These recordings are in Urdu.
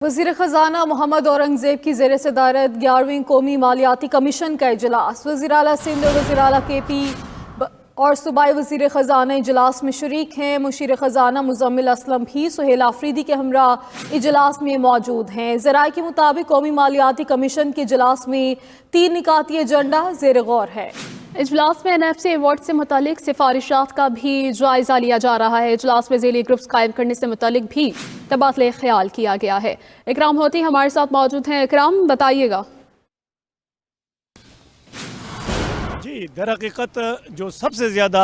وزیر خزانہ محمد اورنگزیب کی زیر صدارت 11ویں قومی مالیاتی کمیشن کا اجلاس وزیر اعلیٰ سندھ اور وزیر اعلیٰ کے پی اور صوبائی وزیر خزانہ اجلاس میں شریک ہیں۔ مشیر خزانہ مزمل اسلم بھی سہیل آفریدی کے ہمراہ اجلاس میں موجود ہیں۔ ذرائع کے مطابق قومی مالیاتی کمیشن کے اجلاس میں 3 نکاتی ایجنڈا زیر غور ہے۔ اجلاس میں NFC ایوارڈ سے متعلق سفارشات کا بھی جائزہ لیا جا رہا ہے۔ اجلاس میں ذیلی گروپس قائم کرنے سے متعلق بھی تبادلہ خیال کیا گیا ہے۔ اکرام ہوتی ہمارے ساتھ موجود ہیں۔ اکرام، بتائیے گا۔ جی، در حقیقت جو سب سے زیادہ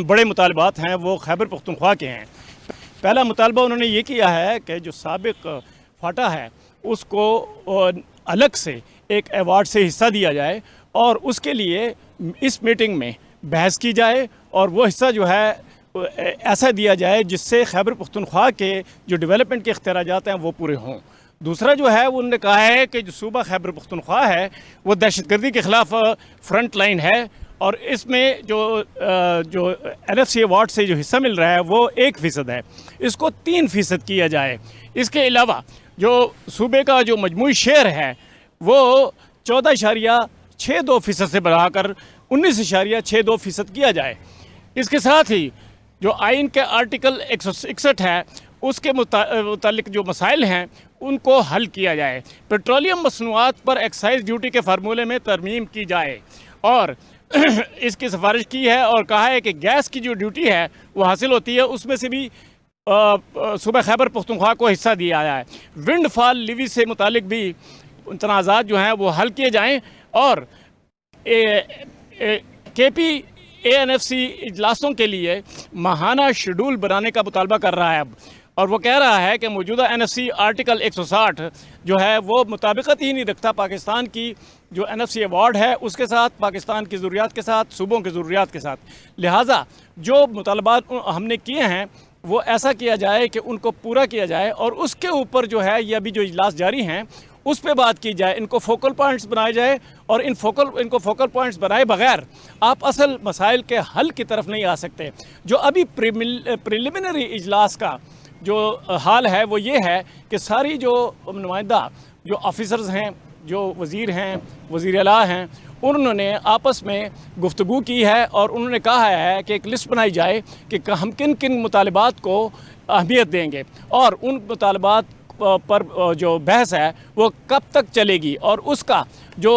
بڑے مطالبات ہیں وہ خیبر پختونخوا کے ہیں۔ پہلا مطالبہ انہوں نے یہ کیا ہے کہ جو سابق فاٹا ہے اس کو الگ سے ایک ایوارڈ سے حصہ دیا جائے اور اس کے لیے اس میٹنگ میں بحث کی جائے اور وہ حصہ جو ہے ایسا دیا جائے جس سے خیبر پختونخوا کے جو ڈیولپمنٹ کے اختراجات ہیں وہ پورے ہوں۔ دوسرا جو ہے وہ انہوں نے کہا ہے کہ جو صوبہ خیبر پختونخوا ہے وہ دہشت گردی کے خلاف فرنٹ لائن ہے اور اس میں جو NFC ایوارڈ سے جو حصہ مل رہا ہے وہ 1% ہے، اس کو 3% کیا جائے۔ اس کے علاوہ جو صوبے کا جو مجموعی شیئر ہے وہ 14.62% سے بڑھا کر 19.62% کیا جائے۔ اس کے ساتھ ہی جو آئین کے آرٹیکل 161 ہے اس کے متعلق جو مسائل ہیں ان کو حل کیا جائے۔ پیٹرولیم مصنوعات پر ایکسائز ڈیوٹی کے فارمولے میں ترمیم کی جائے اور اس کی سفارش کی ہے اور کہا ہے کہ گیس کی جو ڈیوٹی ہے وہ حاصل ہوتی ہے اس میں سے بھی صوبہ خیبر پختونخوا کو حصہ دیا جائے۔ ونڈ فال لیوی سے متعلق بھی تنازعات جو ہیں وہ حل کیے جائیں اور KPANFC اجلاسوں کے لیے ماہانہ شیڈول بنانے کا مطالبہ کر رہا ہے اب، اور وہ کہہ رہا ہے کہ موجودہ NFC آرٹیکل 160 جو ہے وہ مطابقت ہی نہیں رکھتا پاکستان کی جو NFC ایوارڈ ہے اس کے ساتھ، پاکستان کی ضروریات کے ساتھ، صوبوں کی ضروریات کے ساتھ۔ لہٰذا جو مطالبات ہم نے کیے ہیں وہ ایسا کیا جائے کہ ان کو پورا کیا جائے اور اس کے اوپر جو ہے یہ ابھی جو اجلاس جاری ہیں اس پہ بات کی جائے، ان کو فوکل پوائنٹس بنائے جائے اور ان کو فوکل پوائنٹس بنائے بغیر آپ اصل مسائل کے حل کی طرف نہیں آ سکتے۔ جو ابھی پریلیمنری اجلاس کا جو حال ہے وہ یہ ہے کہ ساری جو نمائندہ جو آفیسرز ہیں، جو وزیر ہیں، وزیر اعلیٰ ہیں، انہوں نے آپس میں گفتگو کی ہے اور انہوں نے کہا ہے کہ ایک لسٹ بنائی جائے کہ ہم کن کن مطالبات کو اہمیت دیں گے اور ان مطالبات پر جو بحث ہے وہ کب تک چلے گی اور اس کا جو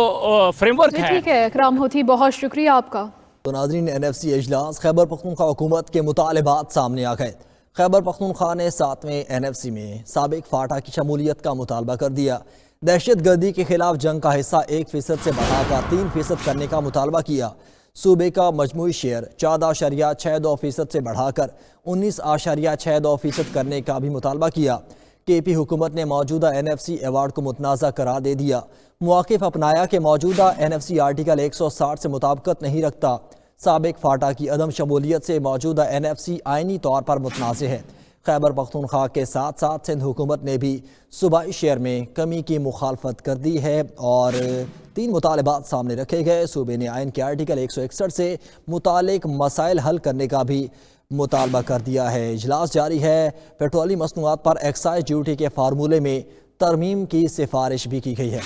فریم ورک ہے۔ ٹھیک ہے اکرام ہوتی، بہت شکریہ آپ کا۔ تو ناظرین، NFC اجلاس خیبر پختونخوا حکومت کے مطالبات سامنے آ گئے۔ خیبر پختونخوا نے 7ویں NFC میں سابق فاٹا کی شمولیت کا مطالبہ کر دیا۔ دہشت گردی کے خلاف جنگ کا حصہ 1% سے بڑھا کر 3% کرنے کا مطالبہ کیا۔ صوبے کا مجموعی شیئر 14.62% سے بڑھا کر 19.62% کرنے کا بھی مطالبہ کیا۔ KP حکومت نے موجودہ NFC ایوارڈ کو متنازع قرار دے دیا۔ مواقف اپنایا کہ موجودہ NFC آرٹیکل 160 سے مطابقت نہیں رکھتا۔ سابق فاٹا کی عدم شمولیت سے موجودہ NFC آئینی طور پر متنازع ہے۔ خیبر پختونخوا کے ساتھ ساتھ سندھ حکومت نے بھی صوبائی شیئر میں کمی کی مخالفت کر دی ہے اور 3 مطالبات سامنے رکھے گئے۔ صوبے نے آئین کے آرٹیکل 161 سے متعلق مسائل حل کرنے کا بھی مطالبہ کر دیا ہے۔ اجلاس جاری ہے۔ پیٹرولیم مصنوعات پر ایکسائز ڈیوٹی کے فارمولے میں ترمیم کی سفارش بھی کی گئی ہے۔